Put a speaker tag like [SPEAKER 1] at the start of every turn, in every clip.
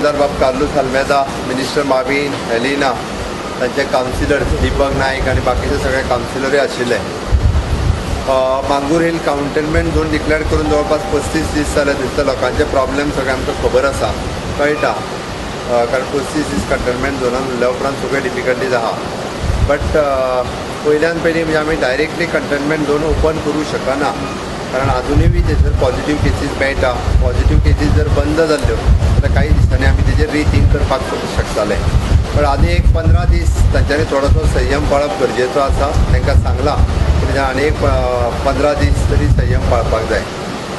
[SPEAKER 1] तहसीलदार बाब Carlos अल्मेदा, minister Mauvin, Helena, तांचे councillor Deepak Naik आणि बाकीचे सगळे कावन्सिलरय आशिल्ले. मांगूर हिल कंटेनमेंट झोन डिक्लेअर करून जवळपास 35 दीस जाले दिसता. लोकांचे प्रॉब्लेम सगळे आमकां खबर आसा, कळटा, कारण 35 दीस कंटेनमेंट झोनान उरल्या उपरांत सगळे डिफिकल्टीज आहा. बट पयल्यान पयलीं म्हणजे आमी डायरेक्टली कंटेनमेंट झोन ओपन करूं शकना, कारण अजुनूय तेजेर पॉझिटिव्ह केसीस मेळटा. पॉझिटिव्ह केसीस जर बंद जाल्ल्यो जाल्यार काही दिसांनी आमी तेजेर रिथिंक करपाक शकताले. पण आनी एक 15 दीस तांच्यांनी थोडोसो संयम पाळप गरजेचो आसा. तांकां सांगलां की आनी एक 15 दीस तरी संयम पाळपाक जाय.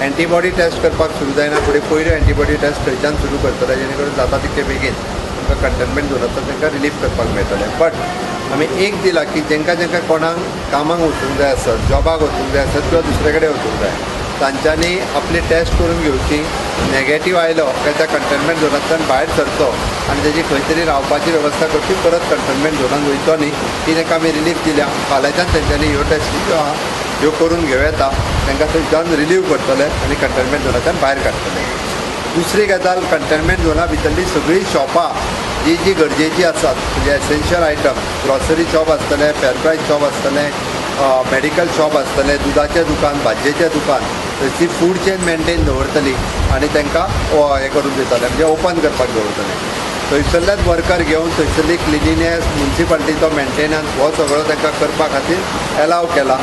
[SPEAKER 1] एंटीबॉडी टेस्ट करपाक सुरू जायना फुडें पयल्यो एंटीबॉडी टेस्ट खंयच्यान सुरू करतले, जेणे करून जाता तितके बेगीन तांकां कंटेनमेंट झोनांतल्यान तांकां रिलीफ करपाक मेळटलें. बट आमी एक दिला की जेंकां कोणाक कामाक वचूंक जाय आसत, जॉबाक वचूंक जाय आसत किंवा दुसरे कडेन वचूंक जाय, तांच्यांनी आपली टेस्ट करून घेवची. नॅगेटीव आयलो काय त्या कंटेनमेंट झोनांतल्यान भायर सरचो आनी तेजी खंय तरी रावपाची वेवस्था करची. परत कंटेनमेंट झोनान वयचो न्ही, ती तांकां आमी रिलीफ दिल्या. फाल्यांच्यान तेंच्यांनी ह्यो टेस्टी ज्यो आहा ह्यो करून घेवं येता. तांकां थंयच्यान रिलीव करतले आनी कंटेनमेंट झोनांतल्यान भायर काडटले. दुसरी गजाल, कंटेनमेंट झोना भितरली सगळीं शॉपां जी गरजेची आसात, म्हणजे एसेन्शियल आयटम, ग्रॉसरी शॉप आसतले, फेर प्रायस शॉप आसतले, मेडिकल शॉप आसतले, दुधाचें दुकान, भाजयेचें दुकान, थंयची फूड चेन मेंटेन दवरतली आनी तांकां हें करून दितले, म्हणजे ओपन करपाक दवरतले. थंयसरल्याच वर्कर घेवन थंयसरली क्लिनिनेस, म्युन्सिपाल्टीचो मेंटेनन्स हो सगळो तांकां करपा खातीर एलाव केला.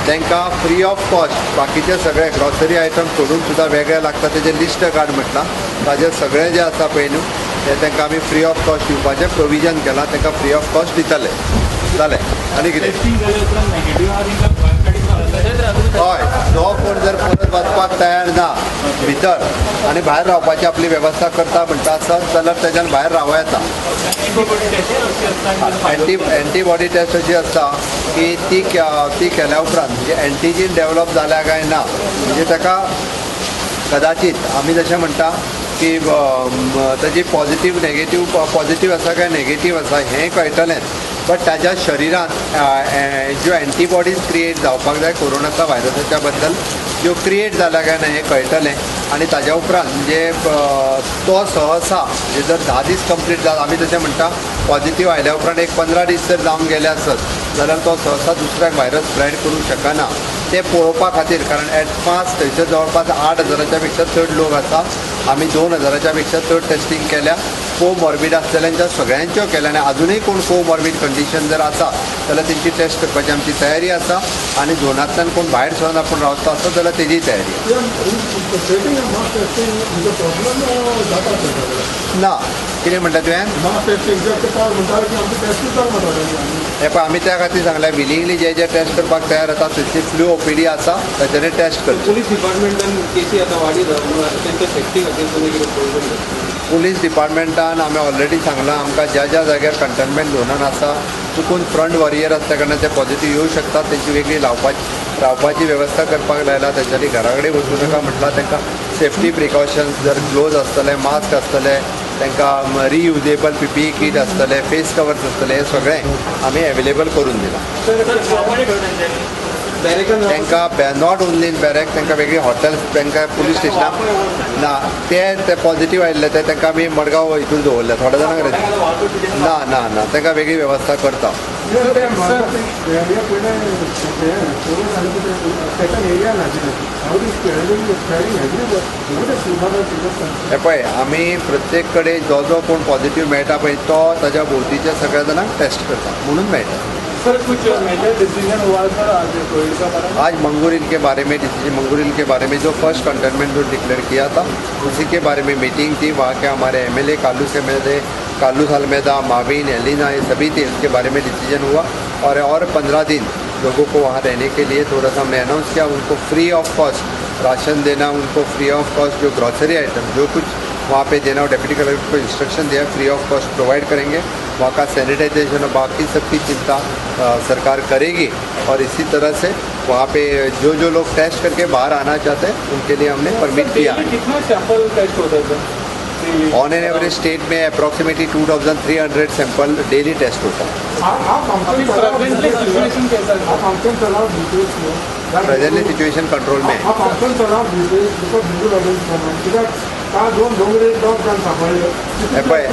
[SPEAKER 1] तांकां फ्री ऑफ कॉस्ट बाकीचे सगळे ग्रॉसरी आयटम सोडून सुद्दां वेगळे लागता तेजें लिस्ट काड म्हटलां. ताजें सगळें जें आसा पळय न्हू तें तांकां आमी फ्री ऑफ कॉस्ट दिवपाचें प्रोविजन केलां. तांकां फ्री ऑफ कॉस्ट दितले. जालें. आनी कितें? हय, जो कोण जर परत वचपाक तयार ना भितर आनी भायर रावपाची आपली वेवस्था करता म्हणटा आसत जाल्यार तेज्यान भायर रावं येता. एंटीबॉडी टेस्ट अशी आसता की ती केल्या उपरांत म्हणजे एंटीजीन डेवलप जाल्या काय ना, म्हणजे ताका कदाचित आमी जशें म्हणटा की ताजी पॉझिटिव्ह नेगेटीव पॉझिटिव्ह आसा काय नेगेटीव आसा हें कळटलें. बट ताज्या शरिरांत ज्यो एंटीबॉडीज क्रिएट जावपाक जाय कोरोनाच्या व्हायरसाच्या बद्दल ज्यो क्रिएट जाल्या काय ना हें कळटलें. आनी ताज्या उपरांत म्हणजे तो सहसा म्हणजे जर 10 दीस कंप्लीट जाता, आमी तशें म्हणटा पॉझिटिव्ह आयल्या उपरांत एक 15 दीस जर जावन गेले आसत जाल्यार तो सहसा दुसऱ्याक व्हायरस स्प्रेड करूंक शकना. ते पळोवपा खातीर, कारण एडवान्स थंयसर जवळपास 8,000च्या पेक्षा चड लोक आसा. आमी 2,000च्या पेक्षा चड टेस्टिंग केल्या. कोमॉर्बीड आसलेल्यांच्या सगळ्यांच्यो केल्या आनी अजुनूय कोण कोमॉर्बीड कंडिशन जर आसा जाल्यार तेंची टेस्ट करपाची आमची तयारी आसा. आनी झोनांतल्यान कोण भायर सरून आपूण रावता आसत जाल्यार तेजी तयारी ना. कितें म्हणटा तुवें? हे पळय आमी त्या खातीर सांगल्या विलिंगली जे टेस्ट करपाक तयार आसा थंयची फ्लू ओपीडी आसा ताचेर टेस्ट करता.
[SPEAKER 2] पुलीस डिपार्टमेंटान केसी आतां वाडी तेंच्या सेफ्टी खातीर तुमी कितें
[SPEAKER 1] पुलीस डिपार्टमेंटान आमी ऑलरेडी सांगलां आमकां ज्या ज्या जाग्यार कंटेनमेंट झोनान आसा चुकून फ्रंट वॉरियर आसता कारणान ते पॉझिटिव्ह येवं शकतात. तेंची वेगळी रावपाची वेवस्था करपाक लायला. तेंच्यांनी घरा कडेन वचूं नाका म्हटलां. तांकां सेफ्टी प्रिकॉशन्स जर ग्लोव्ज आसतले, मास्क आसतले, तांकां रियुजेबल PPE कीट आसतले, फेस कवर्स आसतले, हे सगळें आमी एवेलेबल करून दिलां. तांकां नॉट ओन्ली इन बॅरेक, तांकां वेगळी हॉटेल्स, तांकां पुलीस स्टेशनाक ना ते पॉझिटिव्ह आयिल्ले ते तांकां आमी मडगांव हितून दवरले. थोड्या जाणांक ना तांकां वेगळी वेवस्था करता. हे पळय आमी प्रत्येक कडेन जो कोण पॉझिटिव्ह मेळटा पळय तो ताज्या भोंवतीच्या सगळ्या जाणांक टेस्ट करता म्हणून मेळटा. आज मंगूर हिल के बारे में डिसीजन मंगूर हिल के बारे में जो फर्स्ट कंटेनमेंट जोन डिक्लेयर किया था उसी के बारे में मीटिंग थी. वहाँ के हमारे MLA कार्लोस अल्मेदा, माविन, एलिना, ये सभी थे. उसके बारे में डिसीजन हुआ और 15 दिन लोगों को वहाँ रहने के लिए थोड़ा सा हमने अनाउंस किया. उनको फ्री ऑफ कॉस्ट राशन देना, उनको फ्री ऑफ कॉस्ट जो ग्रॉसरी आइटम जो कुछ वहाँ पे देना, और डिप्टी कलेक्टर को इंस्ट्रक्शन दिया फ्री ऑफ कॉस्ट प्रोवाइड करेंगे. वहाँ का सैनिटाइजेशन और बाकी सबकी चिंता सरकार करेगी. और इसी तरह से वहाँ पे जो लोग टेस्ट करके बाहर आना चाहते हैं उनके लिए हमने परमिट किया.
[SPEAKER 2] कितना सैंपल टेस्ट होता है?
[SPEAKER 1] ऑन एन एवरेज स्टेट में अप्रॉक्सीमेटली 2300 सैंपल डेली टेस्ट होता है. प्रेजेंटली सिचुएशन कंट्रोल में है. हे पळय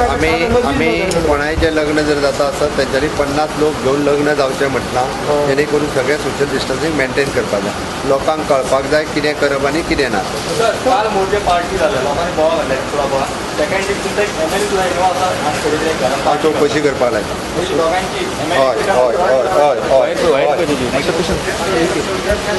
[SPEAKER 1] आमी कोणाचें लग्न जर जाता आसत तेंच्यांनी 50 लोक घेवन लग्न जावचें म्हटलां जेणे करून सगळें सोशल डिस्टन्सींग मेंटेन करपाक जाय लोकांक कळपाक जाय कितें करप आनी कितें ना
[SPEAKER 3] सर काल मोठे पार्टी झालं लोकांनी बोवा घातले तुला बोवा सेकंड डे तुमचा एक एमएलए तुला येवा असा आज थोडी तरी घरात
[SPEAKER 1] हांव चवकशी करपाक लायता
[SPEAKER 3] दोघांची
[SPEAKER 1] हय हय हय हय हय